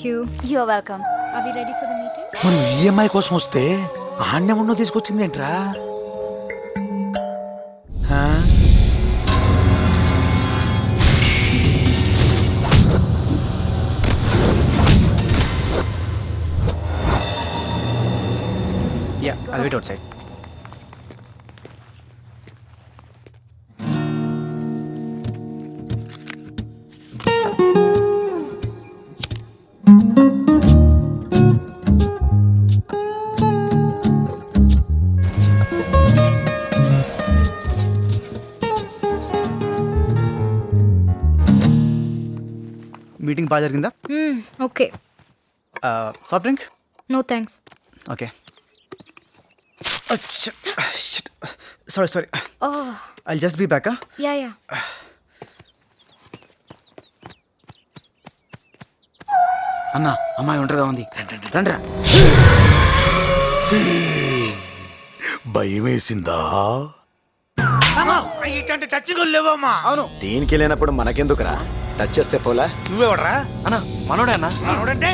you. You're welcome. Are we ready for the meeting? మనం EMI కోసం వస్తే ఆణ్యమున్నో తీసుకొచ్చింది ఏంట్రా? I'll wait outside. మీటింగ్ బాగా జరిగిందా? Okay. Soft drink? No thanks. Okay. Sorry Oh, I'll just be back. yeah. అన్నా అమ్మాయి ఒంటరిగా ఉంది, రండి. భయం వేసిందా? అవును. దీనికి లేనప్పుడు మనకెందుకురా? టచ్ చేస్తే పోలా? నువ్వెవడరా? అన్నా మనోడే అన్నా. మనోడంటే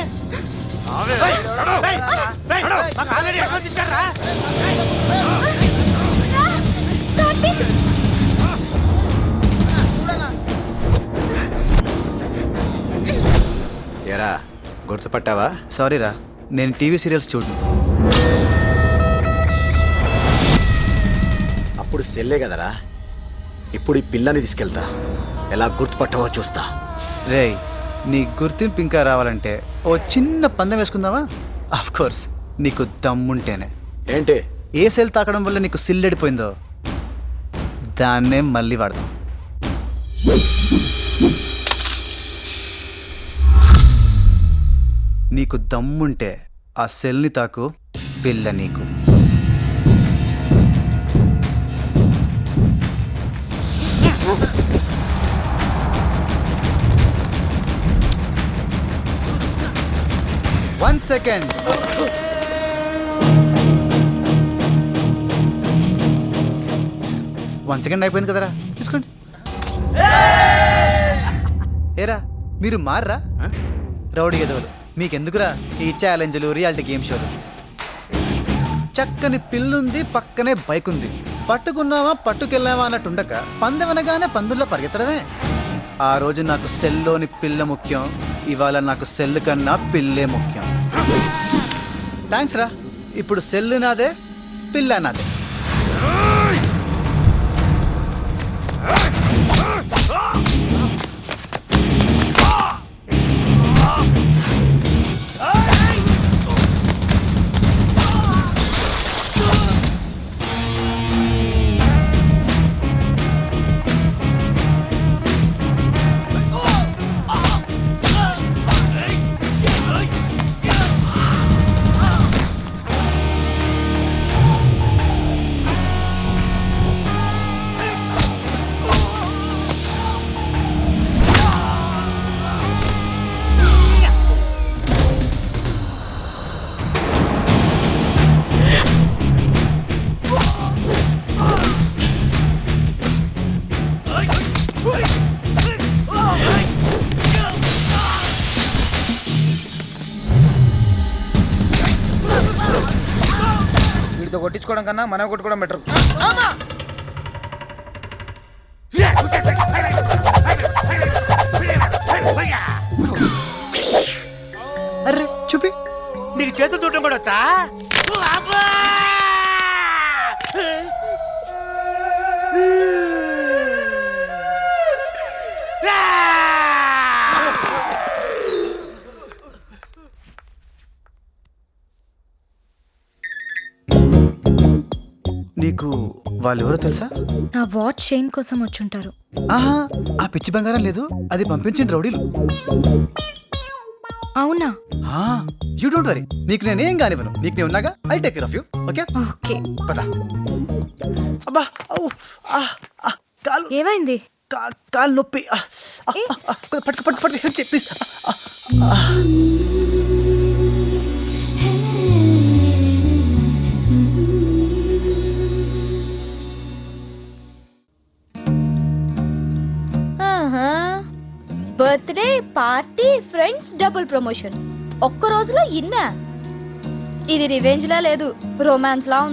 ఎరా గుర్తుపట్టావా? సారీ రా, నేను టీవీ సీరియల్స్ చూడను. అప్పుడు సెల్లే కదరా, ఇప్పుడు ఈ పిల్లని తీసుకెళ్తా, ఎలా గుర్తుపట్టావో చూస్తా. రేయ్, నీ గుర్తింపు ఇంకా రావాలంటే ఓ చిన్న పందెం వేసుకుందావా? ఆఫ్ కోర్స్, నీకు దమ్ముంటేనే. ఏంటి? ఏ సెల్ తాకడం వల్ల నీకు సిల్లెడిపోయిందో దాన్నే మళ్ళీ వాడదాం. నీకు దమ్ముంటే ఆ సెల్ని తాకు, పిల్ల నీకు. One second. One second అయిపోయింది కదరా, తీసుకోండి. ఏరా, మీరు మారరా? రౌడీ ఎదవలు, మీకెందుకురా ఈ ఛాలెంజ్లు, రియాలిటీ గేమ్ షోలు? చక్కని పిల్లుంది, పక్కనే బైక్ ఉంది, పట్టుకున్నావా పట్టుకెళ్ళావా అన్నట్టు ఉండక పందెమనగానే పందుల్లో పరిగెత్తడమే. ఆ రోజు నాకు సెల్లోని పిల్ల ముఖ్యం, ఇవాళ నాకు సెల్ కన్నా పిల్లే ముఖ్యం. థ్యాంక్స్ రా, ఇప్పుడు సెల్ నాదే, పిల్ల నాదే. వీటితో కొట్టించుకోవడం కన్నా మనం కొట్టుకోవడం బెటర్. అర్రే చూపి, నీకు చేతులు చూడటం కూడా వచ్చా? నీకు వాళ్ళెవరో తెలుసా? నా వాచ్ చైన్ కోసం వచ్చుంటారు. ఆహా, ఆ పిచ్చి బంగారం లేదు, అది పంపించిన రౌడీలు. అవునా? యూ డోంట్ వరీ, నీకు నేనేం కానివ్వను, నీకు నేను ఉన్నాగా. I take care of you. Okay okay. పద. అబ్బా, కాలు ఏమైంది? కాలు నొప్పి. పట్టు హెల్ప్ చేయి please. Birthday party friends double promotion. ఒక్క రోజులో ఇన్నా? ఇది రివెంజ్ లా లేదు, రొమాన్స్ లా ఉంది.